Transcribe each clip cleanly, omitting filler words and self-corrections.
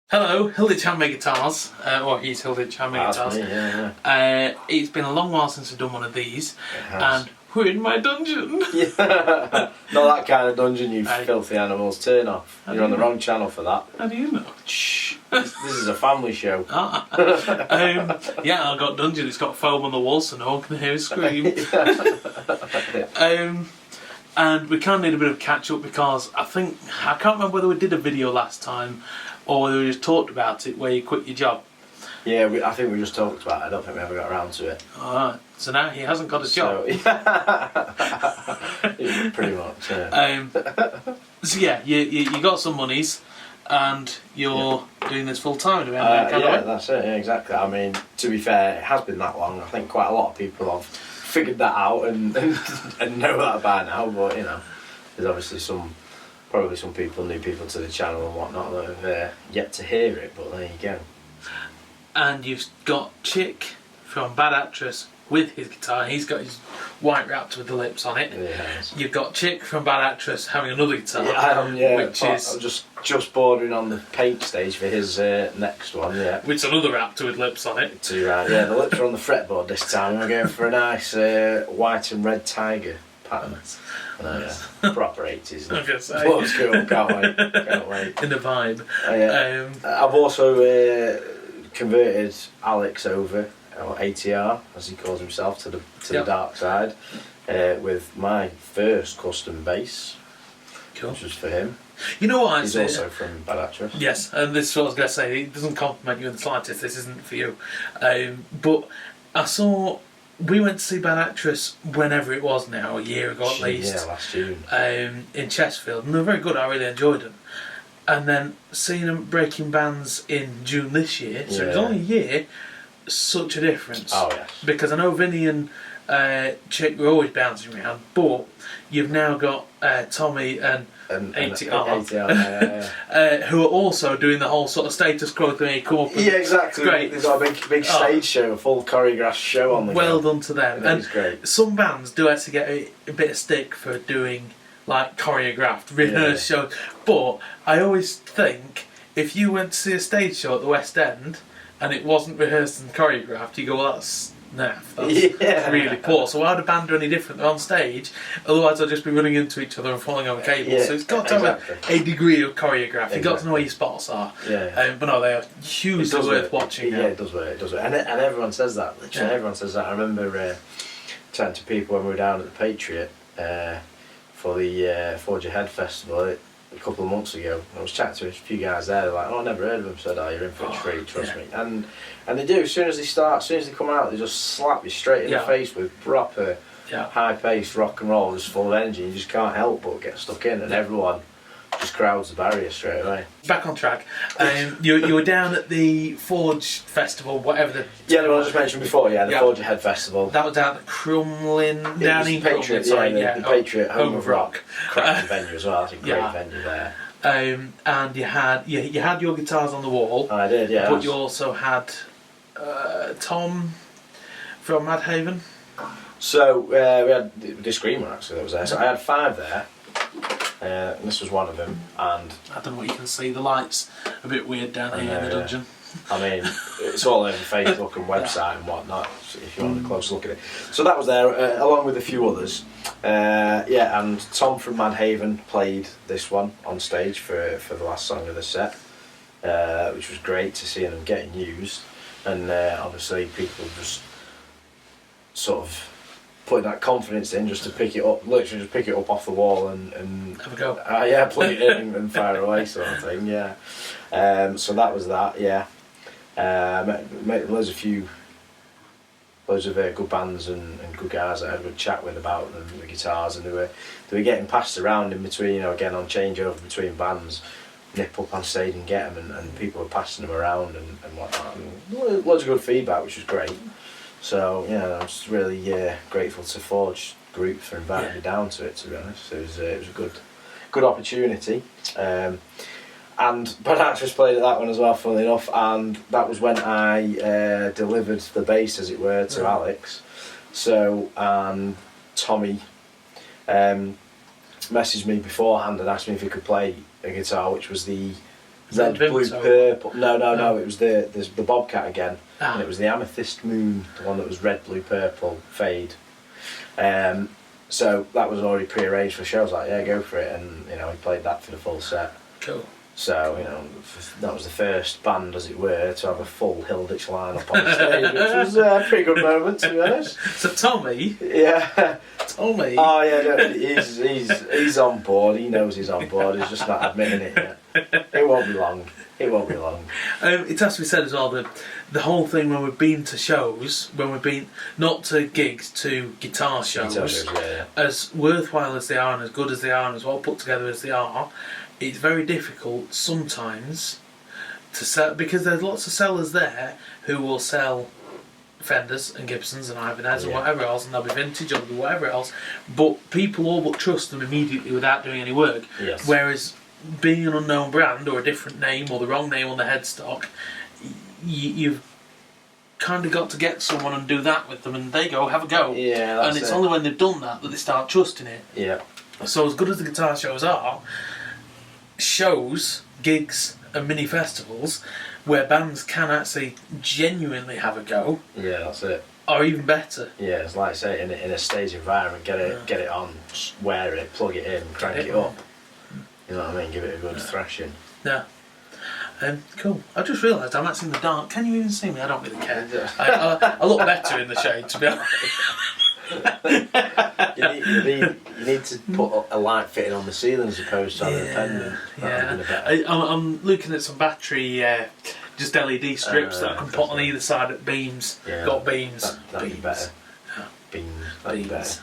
Hello, Hilditch Handmade Guitars, or he's Hilditch Handmade Guitars. Me, yeah. It's been a long while since I've done one of these, has. and we're in my dungeon. Yeah. Not that kind of dungeon, you filthy animals. Turn off. You're on the wrong channel for that. How do you know? Shh. This is a family show. Yeah, I've got dungeon. It's got foam on the wall, so no one can hear a scream. And we kind of need a bit of catch up because I can't remember whether we did a video last time or whether we just talked about it where you quit your job. Yeah, I think we just talked about it. I don't think we ever got around to it. Alright, so now he hasn't got a job. Yeah, pretty much. Yeah. So yeah, you got some monies and you're doing this full time. Yeah, that's it. Yeah, exactly. I mean, to be fair, it has been that long. I think quite a lot of people have figured that out and know that by now. But you know, there's obviously probably some people, new people to the channel and whatnot, that have yet to hear it. But there you go. And you've got Chick from Bad Actress with his guitar. He's got his white wrapped with the lips on it. Yes. You've got Chick from Bad Actress having another guitar. Yeah, I am. Yeah, which is I'm just bordering on the paint stage for his next one. Yeah. Which another wrapped with lips on it. Too right. Yeah, the lips are on the fretboard this time. We're going for a nice white and red tiger pattern. Proper 80s. I guess so. Looks cool. Can't wait. In the vibe. Yeah. I've also converted Alex over, or ATR as he calls himself, to the dark side with my first custom bass. Cool. Which was for him. You know what? He's also from Bad Actress. Yes, and this is what I was going to say. It doesn't compliment you in the slightest. This isn't for you. But I saw. We went to see Bad Actress whenever it was now, a year ago at least. Yeah, last June. In Chesterfield, and they were very good. I really enjoyed them. And then seeing them breaking bands in June this year, so it was only a year. Such a difference. Oh yes. Because I know Vinny and Chick were always bouncing around, but you've now got Tommy and ATR, who are also doing the whole sort of status quo thing. They come up and, yeah, exactly. Great. They've got a big stage show, a full choreographed show on the Well done to them. And it's great. Some bands do actually get a bit of stick for doing like choreographed, rehearsed shows. But I always think if you went to see a stage show at the West End and it wasn't rehearsed and choreographed, you go, well, that's naff. That's really poor. So why would a band do any different? They're on stage, otherwise they'll just be running into each other and falling over cables. Yeah, so it's got to have a degree of choreography. You've got to know where your spots are. Yeah. But no, they are hugely worth watching. Yeah, it does work. And everyone says that. Literally, everyone says that. I remember chatting to people when we were down at the Patriot for the Forge Ahead Festival a couple of months ago. I was chatting to a few guys there. They're like, "Oh, I never heard of them." Said, "Oh, you're in for a treat, trust me." And they do. As soon as they come out, they just slap you straight in the face with proper high-paced rock and roll, just full of energy. You just can't help but get stuck in, and everyone just crowds the barrier straight away. Back on track. You were down at the Forge Festival, whatever the... Yeah, the one I just mentioned before, the Forge Ahead Festival. That was down at Crumlin, down in Patriot, Crumlin, the Patriot, Home of Rock. Cracking venue as well, that's a great venue there. And you had your guitars on the wall. I did, yeah. But you also had Tom from Mad Haven. So we had the Screamer actually that was there. So I had 5 there. And this was one of them, and I don't know what you can see. The lights a bit weird down here in the dungeon. I mean, it's all over Facebook and website and whatnot. If you want a close look at it, so that was there along with a few others. And Tom from Mad Haven played this one on stage for the last song of the set, which was great to see them getting used, and obviously people just sort of putting that confidence in just to pick it up, literally just pick it up off the wall and have a go. Plug it in and fire away sort of thing. So that was that. Met loads of good bands and good guys that I had a good chat with about the guitars, and they were getting passed around in between, again on changeover between bands, nip up on stage and get them, and people were passing them around and whatnot, and loads of good feedback, which was great. So I'm just really grateful to Forge Group for inviting me down to it. To be honest, it was a good opportunity. And Bad Actress played at that one as well, funnily enough, and that was when I delivered the bass, as it were, to Alex. So Tommy messaged me beforehand and asked me if he could play a guitar, which was the Red, blue, Vimto? purple. No. It was the Bobcat again, and it was the Amethyst Moon, the one that was red, blue, purple, fade. So that was already pre-arranged for the show. I was like, yeah, go for it, and he played that for the full set. Cool. So that was the first band, as it were, to have a full Hilditch line-up on the stage, which was a pretty good moment, to be honest. So Tommy. Yeah. Tommy. Oh yeah, no, he's on board. He knows he's on board. He's just not admitting it yet. It won't be long. It has to be said as well that the whole thing when we've been to shows, when we've been not to gigs, to guitar shows, yeah. as worthwhile as they are and as good as they are and as well put together as they are, it's very difficult sometimes to sell, because there's lots of sellers there who will sell Fenders and Gibsons and Ibanez and whatever else, and they'll be vintage or whatever else, but people all but trust them immediately without doing any work. Yes. Whereas being an unknown brand or a different name or the wrong name on the headstock, you've kind of got to get someone and do that with them, and they go, have a go. Yeah, that's and it's it. only when they've done that they start trusting it. Yeah. So as good as the guitar shows are, shows, gigs and mini festivals where bands can actually genuinely have a go, Yeah, that's it. are even better. Yeah, it's like say in a stage environment, get it on, wear it, plug it in, crank it up. You know what I mean? Give it a good thrashing. Yeah. Cool. I just realised I'm actually in the dark. Can you even see me? I don't really care. I look better in the shade, to be honest. you need to put a light fitting on the ceiling as opposed to having a pendant. Yeah. I'm looking at some battery, just LED strips that I can put on either side at beams. Yeah. Got beams. That'd be better. Beams. That'd be better.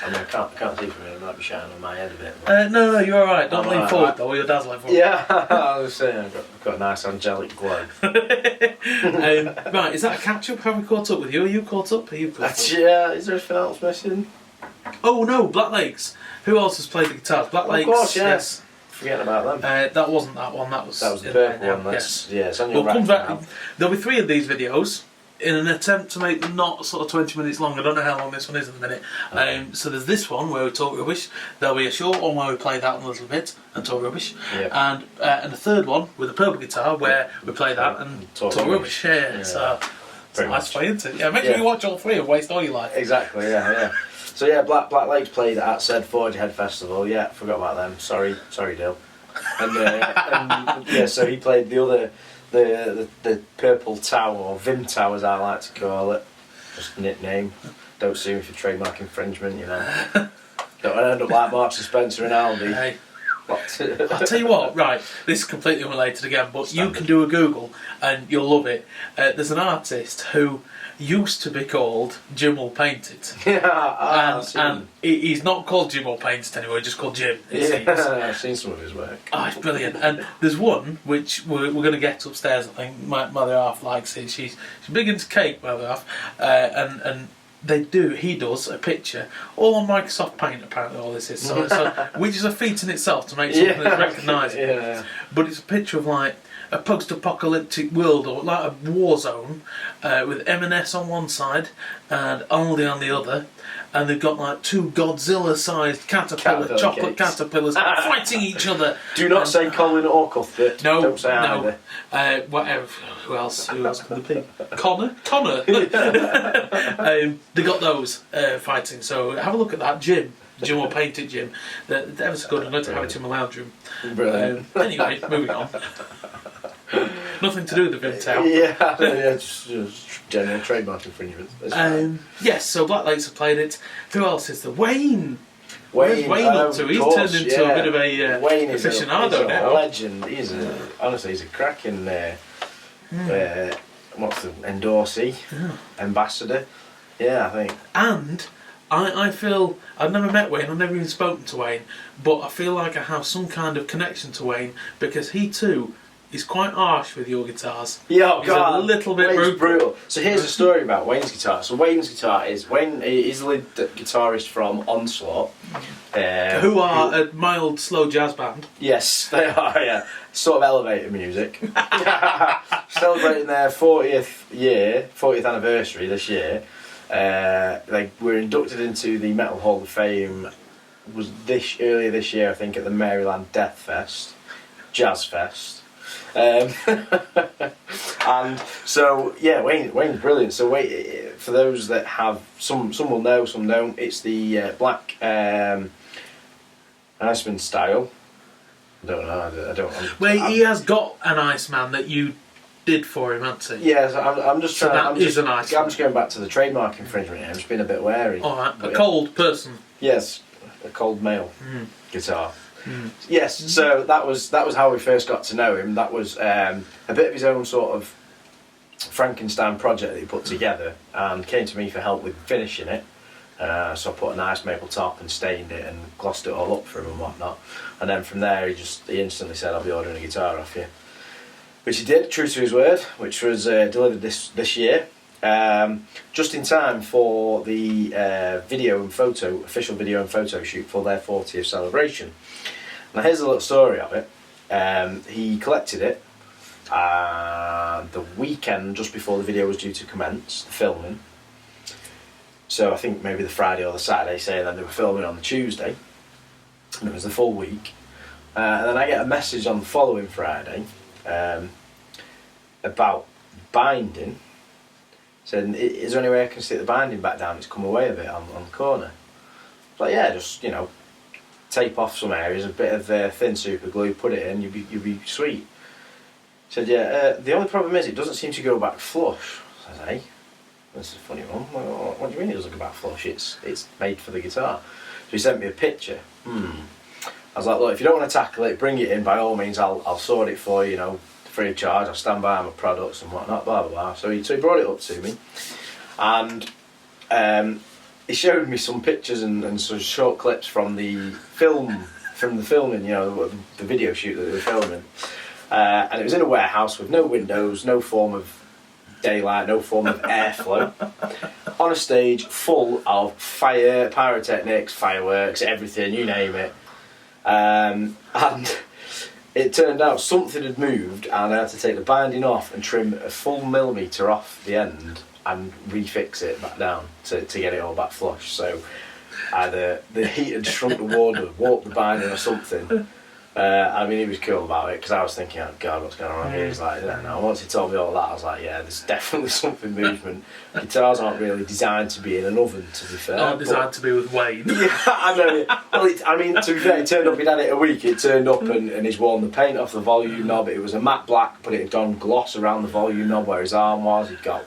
I mean, I can't see from here. It might be shining on my head a bit. No, you're alright. Don't lean forward right. though. Your dad's lean forward. Yeah, I was saying I've got a nice angelic glow. Right, is that a catch-up? Have we caught up with you? Are you caught up? Yeah, is there anything else missing? Oh no, Black Lakes. Who else has played the guitars? Black Lakes. Of course, yes. Forgetting about them. That wasn't that one. That was the purple one. Yes. Yeah, it's on your We'll come rack back. now. There'll be 3 of these videos in an attempt to make them not sort of 20 minutes long. I don't know how long this one is at the minute. Okay. So there's this one where we talk rubbish. There'll be a short one where we play that a little bit and talk rubbish. Yep. And a third one with a purple guitar where we play that and talk rubbish. Yeah. So it's a nice way, isn't it? Yeah, make sure you watch all 3 and waste all your life. Exactly, yeah. So yeah, Black Lakes played at said Forge Head Festival. Yeah, forgot about them. Sorry, Dill. And yeah, so he played the other, the Purple Tower, or Vimto as I like to call it. Just a nickname. Don't sue me for trademark infringement, you know. Don't end up like Marks and Spencer and Aldi. Hey. I'll tell you what, right, this is completely unrelated again, but you can do a Google and you'll love it. There's an artist who used to be called Jim Will Paint It. and he's not called Jim Will Paint It anymore, he's just called Jim. I've seen some of his work. Oh, it's brilliant. And there's one which we're going to get upstairs, I think. My other half likes it. She's big into cake, my other half. And he does a picture, all on Microsoft Paint apparently all this is, so which is a feat in itself to make something that's recognisable. Yeah. But it's a picture of like a post-apocalyptic world or like a war zone with M&S on one side and Aldi on the other, and they've got like 2 Godzilla-sized caterpillar chocolate cakes. Caterpillars fighting each other. Do not say Colin or Cuthbert. No, don't say either. Whatever. Who else could there be? Connor. They got those fighting. So have a look at that, Jim will paint it, Jim. They're ever so good. I'd like to have it in my lounge room. Brilliant. Anyway, moving on. Nothing to do with the Vimto. Yeah, just general trademark infringement. Yes, so Black Lakes have played it. Who else is there? Wayne. Wayne up to? He's turned into a bit of a Wayne aficionado now. A legend. He's a cracking what's the endorsee, ambassador. Yeah, I think. And I feel I've never met Wayne. I've never even spoken to Wayne, but I feel like I have some kind of connection to Wayne because he too is quite harsh with your guitars. Yeah, he's a little bit brutal. So here's a story about Wayne's guitar. So Wayne's guitar is he's the lead guitarist from Onslaught, who are a mild slow jazz band. Yes, they are. Yeah, sort of elevator music. Celebrating their 40th anniversary this year. They were inducted into the Metal Hall of Fame. Was earlier this year, I think, at the Maryland Death Fest, Jazz Fest. And so yeah, Wayne's brilliant. So for those that have some will know, some don't. It's the black Iceman style. I don't know. I don't. Well, he has got an Iceman that you did for him, hasn't he? Yeah, so I'm just So trying. that is an Iceman. I'm just going back to the trademark infringement here. I'm just being a bit wary. All right, But a cold person. Yes, a cold male guitar. Yes, so that was how we first got to know him. That was a bit of his own sort of Frankenstein project that he put together, and came to me for help with finishing it. So I put a nice maple top and stained it and glossed it all up for him and whatnot. And then from there, he instantly said, "I'll be ordering a guitar off you," which he did, true to his word, which was delivered this year. Just in time for the official video and photo shoot for their 40th celebration. Now here's a little story of it. He collected it the weekend just before the video was due to commence, the filming. So I think maybe the Friday or the Saturday, saying that they were filming on the Tuesday, and it was the full week. And then I get a message on the following Friday about binding, saying, "Is there any way I can stick the binding back down? It's come away a bit on the corner." I was like, "Yeah, just tape off some areas, a bit of thin super glue, put it in, you'll be sweet." He said, "Yeah, the only problem is it doesn't seem to go back flush." I said, "Hey, that's a funny one. What do you mean it doesn't go back flush? It's made for the guitar." So he sent me a picture. I was like, "Look, if you don't want to tackle it, bring it in, by all means, I'll sort it for you, free of charge. I'll stand by my products and whatnot, blah blah blah." So he brought it up to me, and he showed me some pictures and some short clips from the filming, the video shoot that they were filming, and it was in a warehouse with no windows, no form of daylight, no form of airflow, on a stage full of fire, pyrotechnics, fireworks, everything, you name it. And it turned out something had moved, and I had to take the binding off and trim a full millimetre off the end and refix it back down to get it all back flush. So either the heat had shrunk the wardrobe, warped the binding or something. He was cool about it, because I was thinking, "Oh God, what's going on here?" He's like, "No." Once he told me all that, I was like, "Yeah, there's definitely something movement." Guitars aren't really designed to be in an oven, to be fair. Not designed to be with Wayne. Yeah, I know. Well, to be fair, it turned up. He'd had it a week. It turned up and he's worn the paint off the volume knob. It was a matte black, but it had done gloss around the volume knob where his arm was. He'd got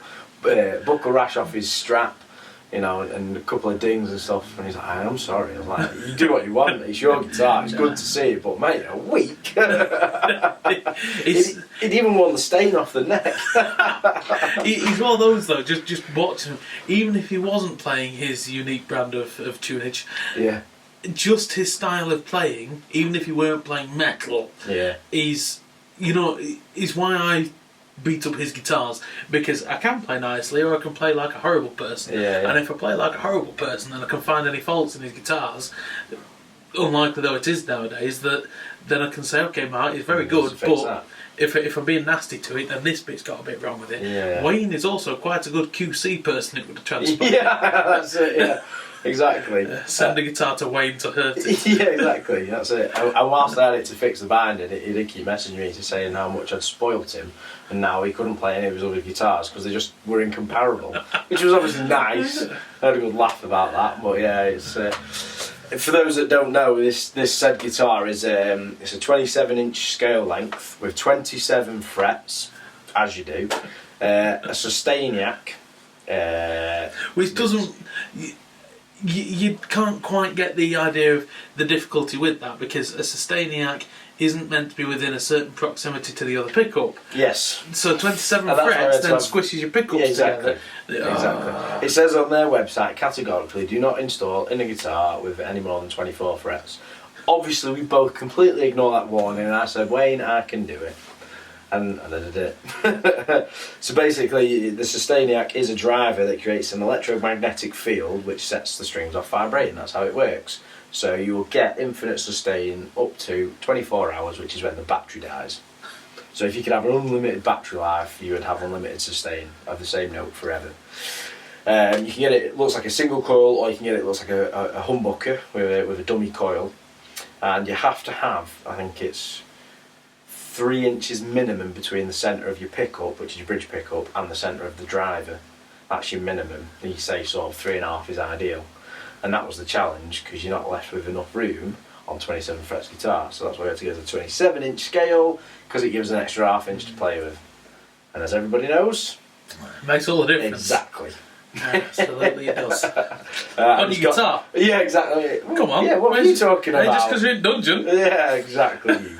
buckle rash off his strap, and a couple of dings and stuff. And he's like, "I'm sorry." I was like, "You do what you want. It's your guitar. It's good to see it, but mate, a week." He'd even worn the stain off the neck. He's one of those though. Just watching him, even if he wasn't playing his unique brand of tunage. Yeah. Just his style of playing, even if he weren't playing metal. Yeah. Is why I beat up his guitars, because I can play nicely or I can play like a horrible person. Yeah. And if I play like a horrible person and I can find any faults in his guitars, unlikely though it is nowadays, then I can say, "Okay, Mark, he's very good, but if I'm being nasty to it, then this bit's got a bit wrong with it." Yeah. Wayne is also quite a good QC person, it would transpire. Yeah, that's it, yeah. Exactly. Send a guitar to Wayne to hurt it. Yeah, exactly. That's it. And whilst I had it to fix the binding, he did keep messaging me to saying how much I'd spoilt him, and now he couldn't play any of his other guitars because they just were incomparable, which was obviously nice. I had a good laugh about that. But yeah, it's for those that don't know, this said guitar is it's a 27-inch scale length with 27 frets, as you do, a Sustainiac, which doesn't. You can't quite get the idea of the difficulty with that, because a Sustainiac isn't meant to be within a certain proximity to the other pickup. Yes. So 27 frets then squishes your pickups together. Exactly. It says on their website categorically, "Do not install in a guitar with any more than 24 frets." Obviously, we both completely ignore that warning, and I said, "Wayne, I can do it." And I did it. So basically, the Sustainiac is a driver that creates an electromagnetic field which sets the strings off vibrating. That's how it works. So you will get infinite sustain up to 24 hours, which is when the battery dies. So if you could have an unlimited battery life, you would have unlimited sustain of the same note forever. You can get it. It looks like a single coil, or you can get it. It looks like a humbucker with a dummy coil, and you have to have, I think it's 3 inches minimum between the centre of your pickup, which is your bridge pickup, and the centre of the driver. That's your minimum. And you say sort of 3.5 is ideal. And that was the challenge, because you're not left with enough room on 27 frets guitar. So that's why we had to go to the 27-inch scale, because it gives an extra half inch to play with. And as everybody knows, makes all the difference. Exactly. Absolutely it does. On your guitar? Yeah, exactly. Come on. Yeah, what are you talking about? Just because you're in dungeon. Yeah, exactly. You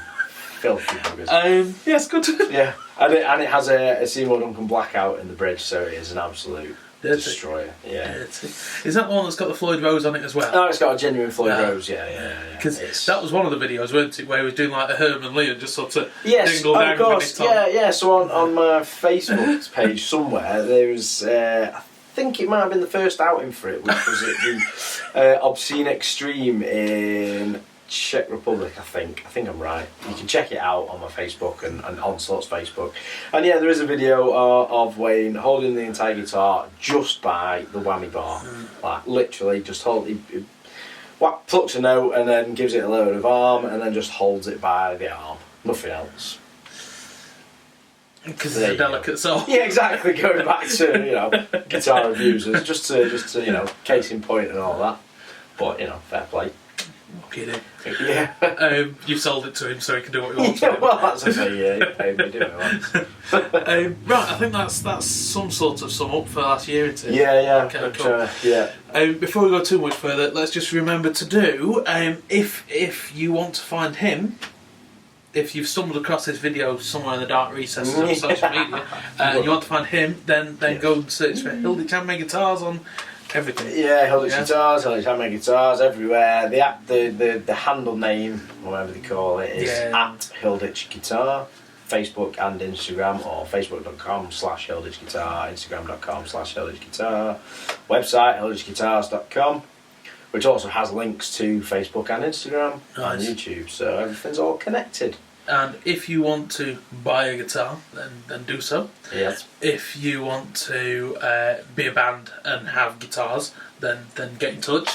filthy buggers. Yes, good. Yeah, and it has a Seymour Duncan blackout in the bridge, so it is an absolute destroyer. Yeah. Is that the one that's got the Floyd Rose on it as well? No, it's got a genuine Floyd Rose. Yeah. Because that was one of the videos, wasn't it, where he was doing like a Herman Lee and just sort of dingle down course. Yeah. So on my Facebook page somewhere, there was I think it might have been the first outing for it, which was at the Obscene Extreme in Czech Republic, I think I'm right. You can check it out on my Facebook and Onslaught's Facebook. And yeah, there is a video of Wayne holding the entire guitar just by the whammy bar. Like literally just plucks a note and then gives it a load of arm and then just holds it by the arm. Nothing else. Because it's a delicate soul. Yeah, exactly. Going back to guitar abusers, just to case in point and all that. But fair play. Kidding. Yeah. You've sold it to him so he can do what he wants. Yeah, well, that's okay. Yeah, he paid me to do what he wants. Right, I think that's some sort of sum up for last year, isn't it? Yeah. Okay, cool. Yeah. Before we go too much further, let's just remember to do if you want to find him. If you've stumbled across this video somewhere in the dark recesses of social media, and you want to find him, then go and search for Hilditch Handmade Guitars on everything. Yeah, Hilditch Guitars, Hilditch Handmade Guitars, everywhere. The handle name, whatever they call it, is at Hilditch Guitar. Facebook and Instagram, or facebook.com/Hilditch Guitar, instagram.com/Hilditch Guitar, website hilditchguitars.com, which also has links to Facebook and Instagram and YouTube, so everything's all connected. And if you want to buy a guitar, then do so. Yes. If you want to be a band and have guitars, then get in touch.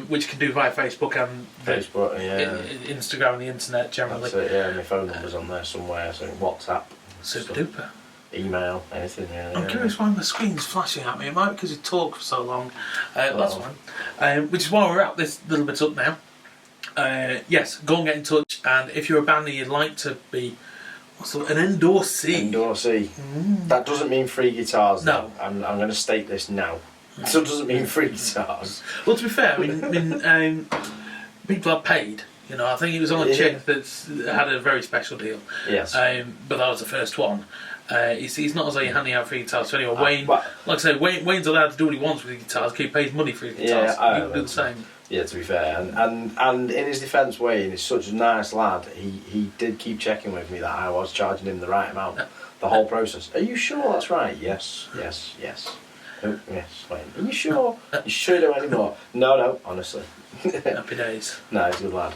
Which you can do via Facebook and Instagram and the internet generally. That's it, yeah. My phone number's on there somewhere, so WhatsApp. Super duper. Email, anything. Yeah, I'm curious why the screen's flashing at me. It might be because you talk for so long. That's fine. Which is why we're at this little bit up now. Yes, go and get in touch, and if you're a band and you'd like to be an endorsee. That doesn't mean free guitars. No. I'm going to state this now. So it doesn't mean free guitars. Well, to be fair, I mean people are paid. I think it was on a chick that's had a very special deal. Yes. But that was the first one. It's not as though you're handing out free guitars to anyone. Wayne, like I say, Wayne's allowed to do what he wants with his guitars. He pays money for his guitars. You can do the same. Yeah, to be fair, and in his defence, Wayne is such a nice lad. He did keep checking with me that I was charging him the right amount. The whole process. Are you sure that's right? Yes. Oh, yes, Wayne. Are you sure? You sure you don't anymore? No, honestly. Happy days. No, he's a good lad.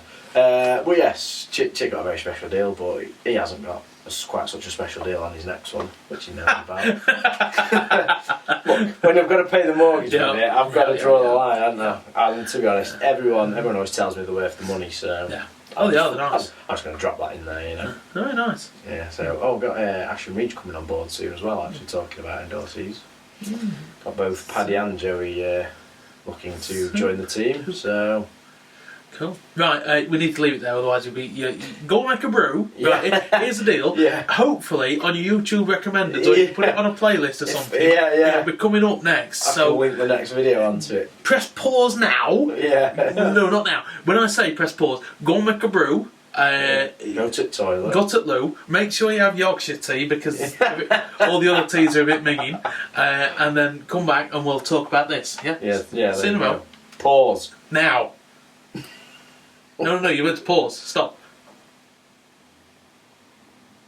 Well, yes, Chick got a very special deal, but he hasn't got quite such a special deal on his next one, which he knows about. Look, when I've got to pay the mortgage with it, I've got to draw the line, haven't I? And to be honest, everyone always tells me they're worth the money, so... Yeah. Oh, they're nice. I'm just going to drop that in there, Very nice. Yeah, so, we've got Ashton Reach coming on board soon as well, actually, talking about endorsees. Got both Paddy and Joey looking to join the team, so... Cool. Right, we need to leave it there, otherwise you'll be go and make a brew. Right, here's the deal. Hopefully on your YouTube recommended, or you can put it on a playlist or something. It'll be coming up next. I'll link the next video onto it. Press pause now. No, not now. When I say press pause, go and make a brew. Go to the toilet. Go to the loo. Make sure you have Yorkshire tea because all the other teas are a bit minging. And then come back and we'll talk about this. Yeah. See you in a moment. Pause now. No, you went to pause. Stop.